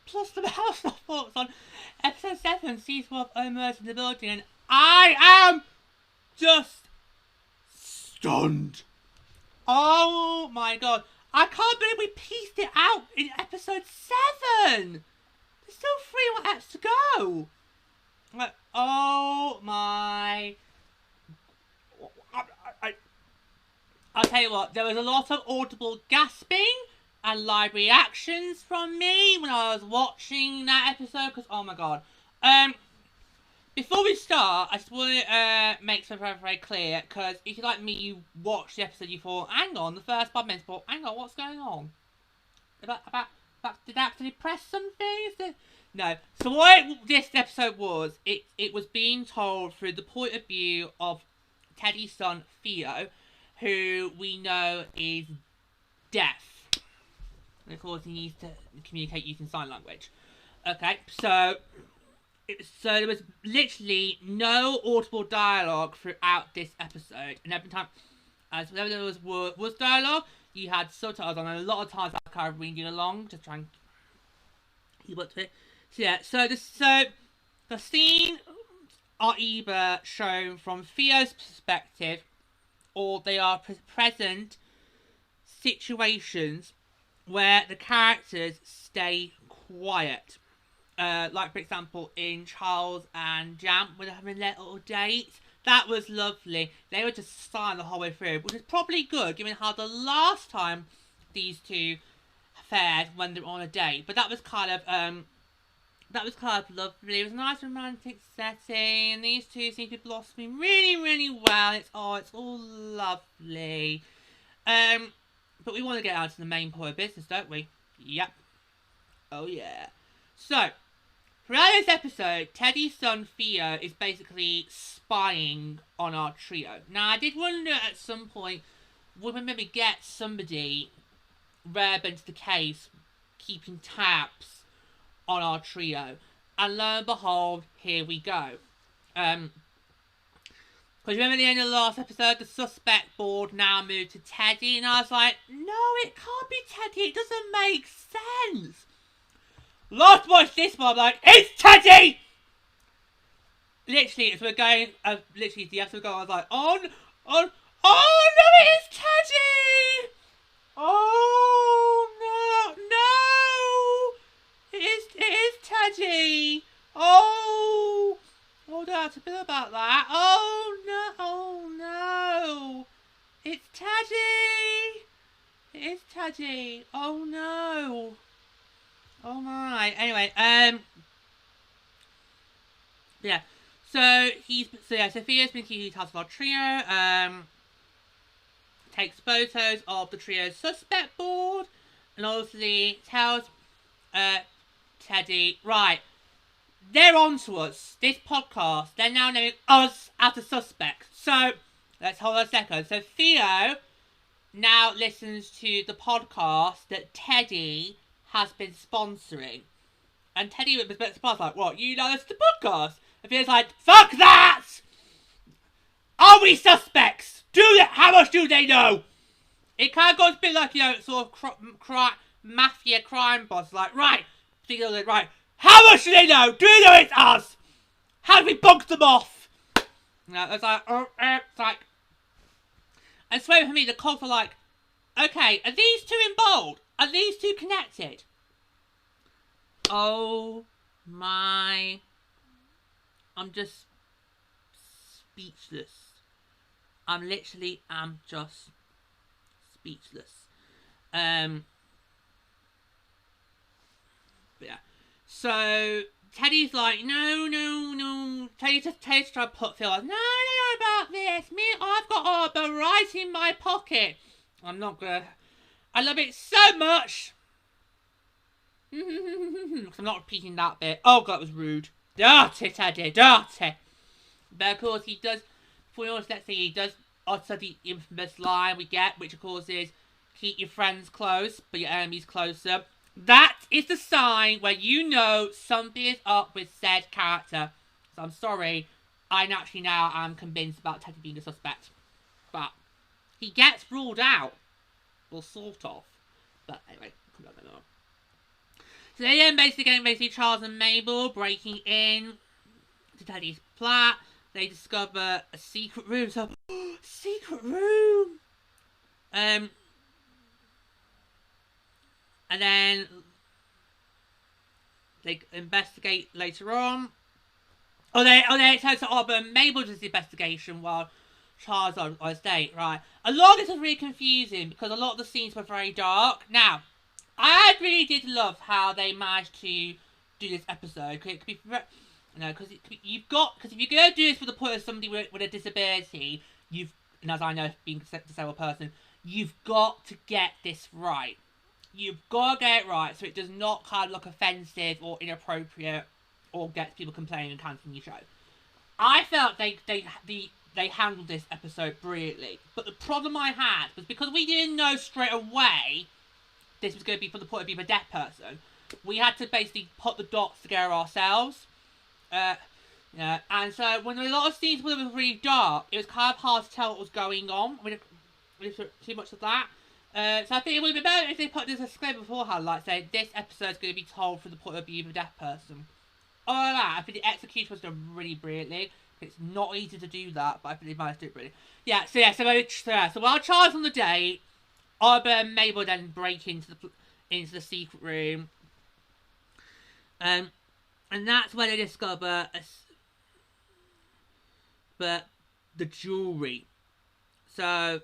Plus the house of thoughts on episode 7, season 1 of Almost in the Building, and I am just stunned. Oh my god. I can't believe we pieced it out in episode 7. There's still 3 more eps to go. Like, oh my. I'll tell you what, there was a lot of audible gasping and live reactions from me when I was watching that episode, because oh my god. Before we start, I just want to make something very, very clear, because if you're like me, you watch the episode, you thought, hang on, the first 5 minutes, thought, hang on, what's going on? About did I actually press something? No. So what this episode was, it was being told through the point of view of Teddy's son, Theo, who we know is deaf. And of course he needs to communicate using sign language. Okay, so there was literally no audible dialogue throughout this episode. And every time, as whenever there was dialogue, you had subtitles on, and a lot of times I was kind of reading along to try and keep up to it. So yeah, so the scene are either shown from Theo's perspective, or they are present situations where the characters stay quiet. Like, for example, in Charles and Jam, when they're having their little date. That was lovely. They were just silent the whole way through, which is probably good, given how the last time these two fared when they were on a date. But that was kind of lovely. It was a nice romantic setting, and these two seem to be blossoming really, really well. It's all lovely. But we want to get on to the main point of business, don't we? Yep. Oh yeah. So, throughout this episode, Teddy's son Theo is basically spying on our trio. Now, I did wonder at some point, would we maybe get somebody relevant to the case keeping tabs on our trio? And lo and behold, here we go. Because remember at the end of the last episode, the suspect board now moved to Teddy, and I was like, no, it can't be Teddy, it doesn't make sense. Last watch this one, I'm like, it's Teddy! Literally, as we're going, literally the episode going, I was like, oh no, it is Teddy! Oh no, it is Teddy! Oh, I don't have to feel about that. Oh no, it's Teddy! It is Teddy! Oh no! Oh my. Anyway, yeah. So Sophia's been keeping tabs of our trio. Takes photos of the trio's suspect board, and obviously tells Teddy, right, they're on to us. This podcast, they're now knowing us as the suspects. So let's hold on a second. So Theo now listens to the podcast that Teddy has been sponsoring. And Teddy was a bit surprised, like, what, you know this is the podcast? And Theo's like, fuck that! Are we suspects? How much do they know? It kind of goes a bit like, you know, sort of mafia crime boss, like, right, right, how much do they know? Do they know it's us? How do we bug them off? You know, it's like, and so for me, the cogs are like, okay, are these two in bold? Are these two connected? Oh my. I'm just speechless. I'm just speechless. But yeah. So Teddy's like, no. Teddy's trying to put Phil on. No, about this. I've got Arbor right in my pocket. I'm not gonna. I love it so much. I'm not repeating that bit. Oh god, that was rude. Dirty, Teddy, dirty. But of course he does, for your let's say he does utter the infamous line we get, which of course is, keep your friends close, but your enemies closer. That is the sign where you know something is up with said character. So I'm sorry, I naturally now am convinced about Teddy being the suspect. But he gets ruled out. Well, sort of. But anyway, come on. So they then basically Charles and Mabel breaking in to Teddy's flat. They discover a secret room. So, secret room! And then they investigate later on. It turns out Mabel does the investigation while Charles on his date, right? A lot of this was really confusing because a lot of the scenes were very dark. Now, I really did love how they managed to do this episode. Cause it could be, because if you're gonna do this for the point of somebody with a disability, and as I know, being a disabled person, you've got to get this right. You've got to get it right so it does not kind of look offensive or inappropriate or gets people complaining and cancelling your show. I felt they handled this episode brilliantly, but the problem I had was because we didn't know straight away this was going to be from the point of view of a deaf person. We had to basically put the dots together ourselves. And so when a lot of scenes were really dark, it was kind of hard to tell what was going on. We didn't too much of that. So I think it would be better if they put this disclaimer beforehand, like say this episode is going to be told from the point of view of a deaf person. Other than that, I think the execution was done really brilliantly. It's not easy to do that, but I think they managed to do it brilliantly. So while Charles on the date, Oliver and Mabel then break into the secret room. And that's when they discover the jewelry. So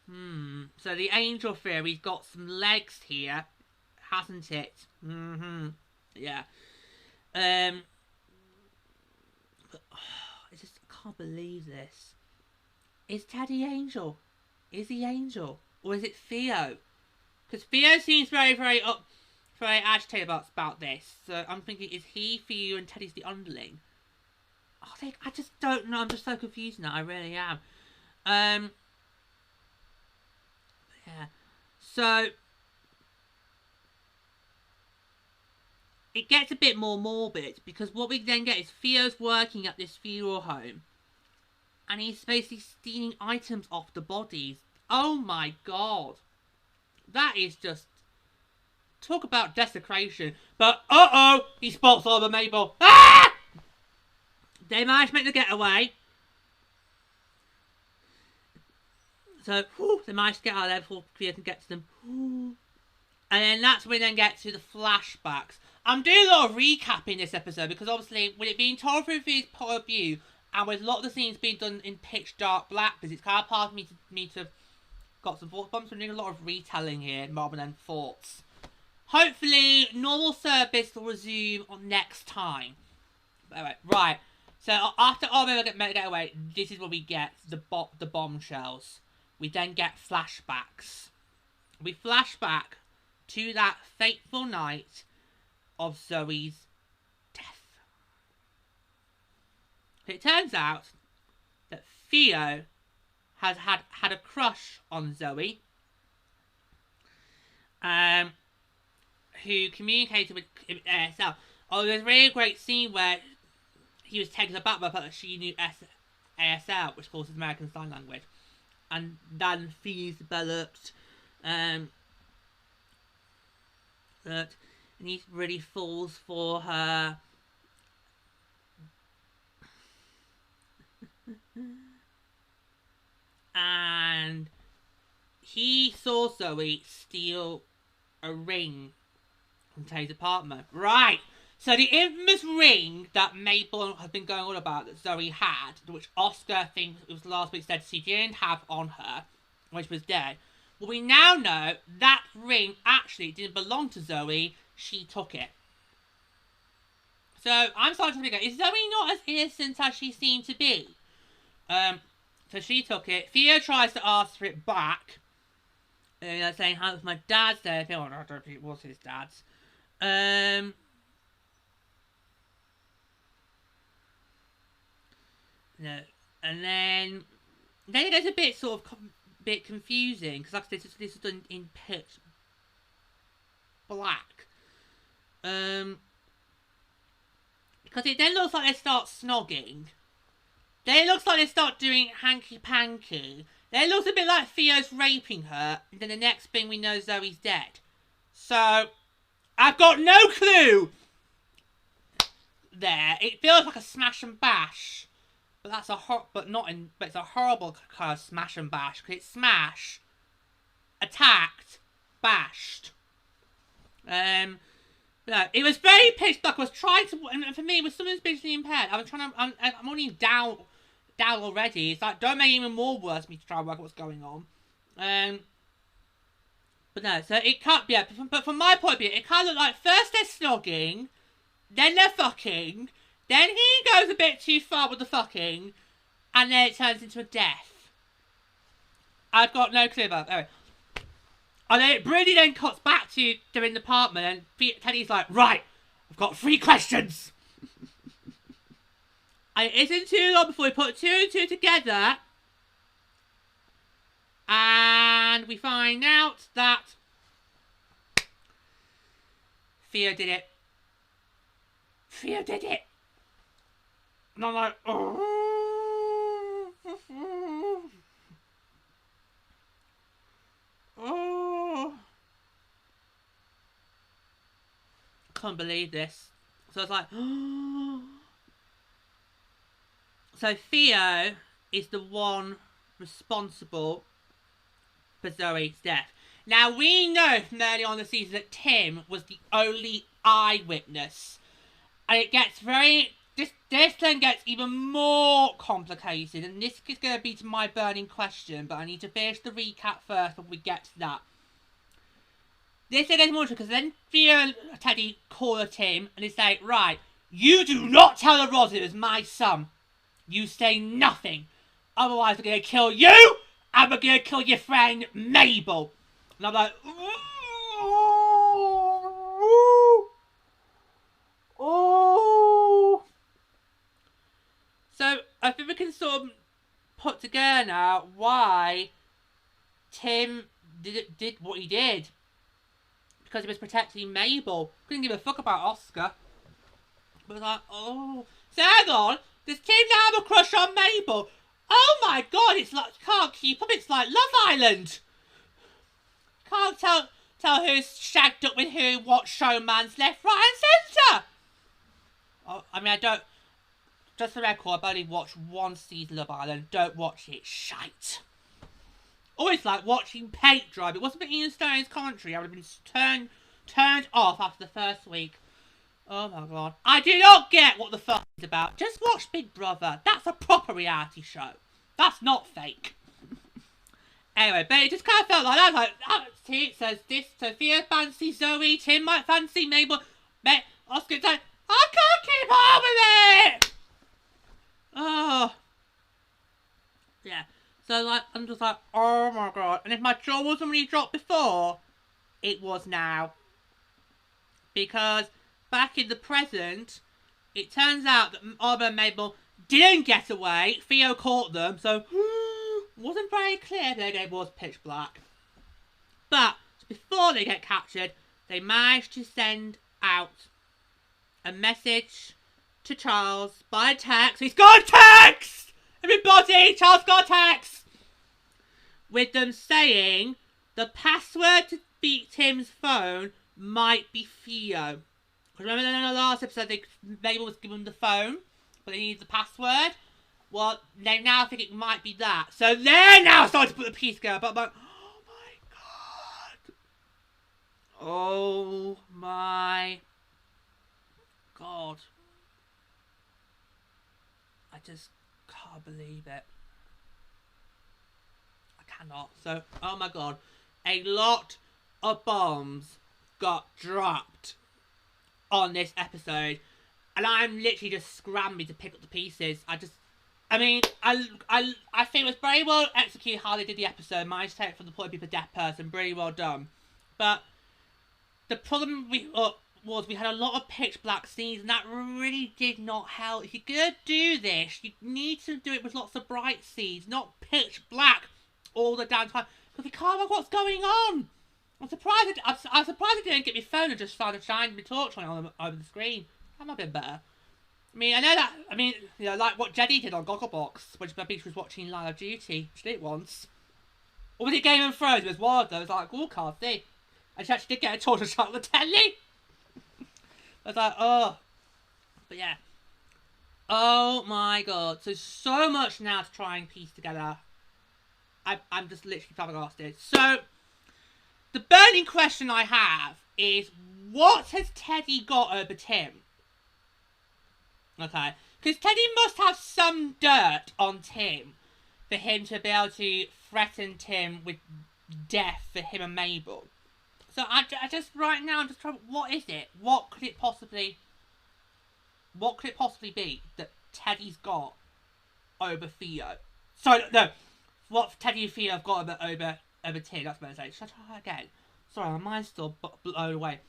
the angel theory's got some legs here, hasn't it? Yeah. But, I can't believe this. Is Teddy Angel? Is he Angel? Or is it Theo? Because Theo seems very, very agitated about this. So I'm thinking, is he Theo and Teddy's the underling? I just don't know. I'm just so confused now. I really am. Yeah. So it gets a bit more morbid because what we then get is Theo's working at this funeral home and he's basically stealing items off the bodies. Oh my god. That is just... Talk about desecration. But, he spots Oliver Mabel. Ah! They managed to make the getaway. So, they managed to get out of there before Theo can get to them. And then that's when we then get to the flashbacks. I'm doing a lot of recapping this episode because obviously, with it being told through his point of view, and with a lot of the scenes being done in pitch dark blackness, it's kind of hard for me to got some thoughts bumps. We're doing a lot of retelling here rather than thoughts. Hopefully, normal service will resume on next time. Anyway, right. So after Oliver get away, this is where we get the bombshells. We then get flashbacks. We flash back to that fateful night of Zoe's death. It turns out that Theo has had a crush on Zoe, who communicated with ASL. Oh, there's a really great scene where he was taken aback by the fact that she knew ASL, which of course is American Sign Language, and then feelings developed, and he really falls for her. And he saw Zoe steal a ring from Tay's apartment. Right! So the infamous ring that Mabel has been going on about that Zoe had, which Oscar thinks it was last week said she didn't have on her, which was dead. Well, we now know that ring actually didn't belong to Zoe. She took it. So I'm starting to figure, is Zoe not as innocent as she seemed to be? So she took it. Theo tries to ask for it back. Saying how it was my dad's day. I don't know if it was his dad's. No. And then it gets a bit sort of bit confusing because, like I said, this is done in pitch black. Because it then looks like they start snogging. Then it looks like they start doing hanky-panky. Then it looks a bit like Theo's raping her. And then the next thing we know, Zoe's dead. So, I've got no clue there. It feels like a smash and bash. But that's but it's a horrible kind of smash and bash. Because it's smash, attacked, bashed. No, it was very pitch black. I was trying to, and for me, it was someone's visually impaired. I was trying to, I'm only down already. It's like, don't make it even more worse for me to try and work out what's going on. But no, so it can't be, but from my point of view, it kind of look like first they're snogging, then they're fucking, then he goes a bit too far with the fucking, and then it turns into a death. I've got no clue about it. Anyway. And then it really then cuts back to they're in the apartment and Teddy's like, right, I've got 3 questions. And it isn't too long before we put 2 and 2 together. And we find out that Theo did it. Theo did it. And I'm like, oh. Oh, can't believe this. So I was like, oh. So Theo is the one responsible for Zoe's death. Now we know from early on in the season that Tim was the only eyewitness, and it gets very. This then gets even more complicated, and this is going to be to my burning question, but I need to finish the recap first before we get to that. This gets more because then Theo and Teddy call Tim, and they say, right, you do not tell the Roz it was my son. You say nothing. Otherwise we're going to kill you, and we're going to kill your friend Mabel. And I'm like, oh. So, I think we can sort of put together now why Tim did what he did. Because he was protecting Mabel. Couldn't give a fuck about Oscar. But like, oh. So hang on, does Tim now have a crush on Mabel? Oh my god, it's like, can't keep up, it's like Love Island. Can't tell who's shagged up with who, what showman's left, right and centre. Oh, I mean, I don't... Just for the record, I've only watched 1 season of Love Island. Don't watch it. Shite. Always like watching paint dry. If it wasn't for Ian Stone's commentary, I would have been turned off after the first week. Oh my god. I do not get what the fuck it's about. Just watch Big Brother. That's a proper reality show. That's not fake. Anyway, but it just kind of felt like that. Like, see, it says this. Sophia fancies Zoe. Tim might fancy Mabel. Oscar said, I can't keep up with it! Oh. Yeah. So, like, I'm just like, oh my god. And if my jaw wasn't really dropped before, it was now. Because back in the present, it turns out that Oliver and Mabel didn't get away. Theo caught them, so wasn't very clear that it was pitch black. But before they get captured, they managed to send out a message to Charles by text. He's got a text! Everybody, Charles got a text! With them saying the password to beat Tim's phone might be Theo. Because remember in the last episode, Mabel was given the phone, but they needed the password? Well, they now think it might be that. So they're now starting to put the piece together, but I'm like, oh my god. Oh my god. I just can't believe it. I cannot. So, oh my god. A lot of bombs got dropped on this episode. And I'm literally just scrambling to pick up the pieces. I mean, I think it was very well executed how they did the episode. Managed to take it from the point of view of a deaf person. Really well done. But the problem was we had a lot of pitch black scenes, and that really did not help. If you're going to do this, you need to do it with lots of bright scenes, not pitch black. all the damn time because we can't work what's going on. I'm surprised it didn't get my phone and just started shining my torch on it over the screen. That might have been better. I mean, I know that. I mean, you know, like what Jenny did on Gogglebox when she was watching Line of Duty. She did it once. Or was it Game of Thrones? It was one of those. Like, oh, can't see. And she actually did get a torch and shot on the telly. I was like, oh. But yeah. Oh my god. So much now to try and piece together. I'm just literally flabbergasted. So, the burning question I have is, what has Teddy got over Tim? Okay. Because Teddy must have some dirt on Tim for him to be able to threaten Tim with death for him and Mabel. So I just, right now, I'm just trying, what is it? What could it possibly be that Teddy's got over Theo? Sorry, no. What Teddy and Theo have got over Tim, that's what I'm saying. Should I try again? Sorry, my mind's still blown away.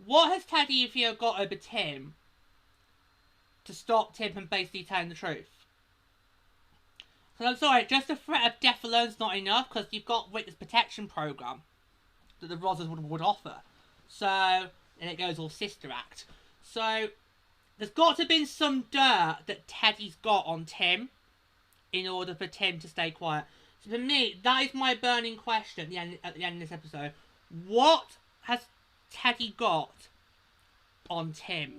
What has Teddy and Theo got over Tim to stop Tim from basically telling the truth? Because I'm sorry, just the threat of death alone's not enough, because you've got witness protection program that the Rosses would offer. So, and it goes all sister act. So, there's got to have been some dirt that Teddy's got on Tim in order for Tim to stay quiet. So for me, that is my burning question at the end of this episode. What has Teddy got on Tim?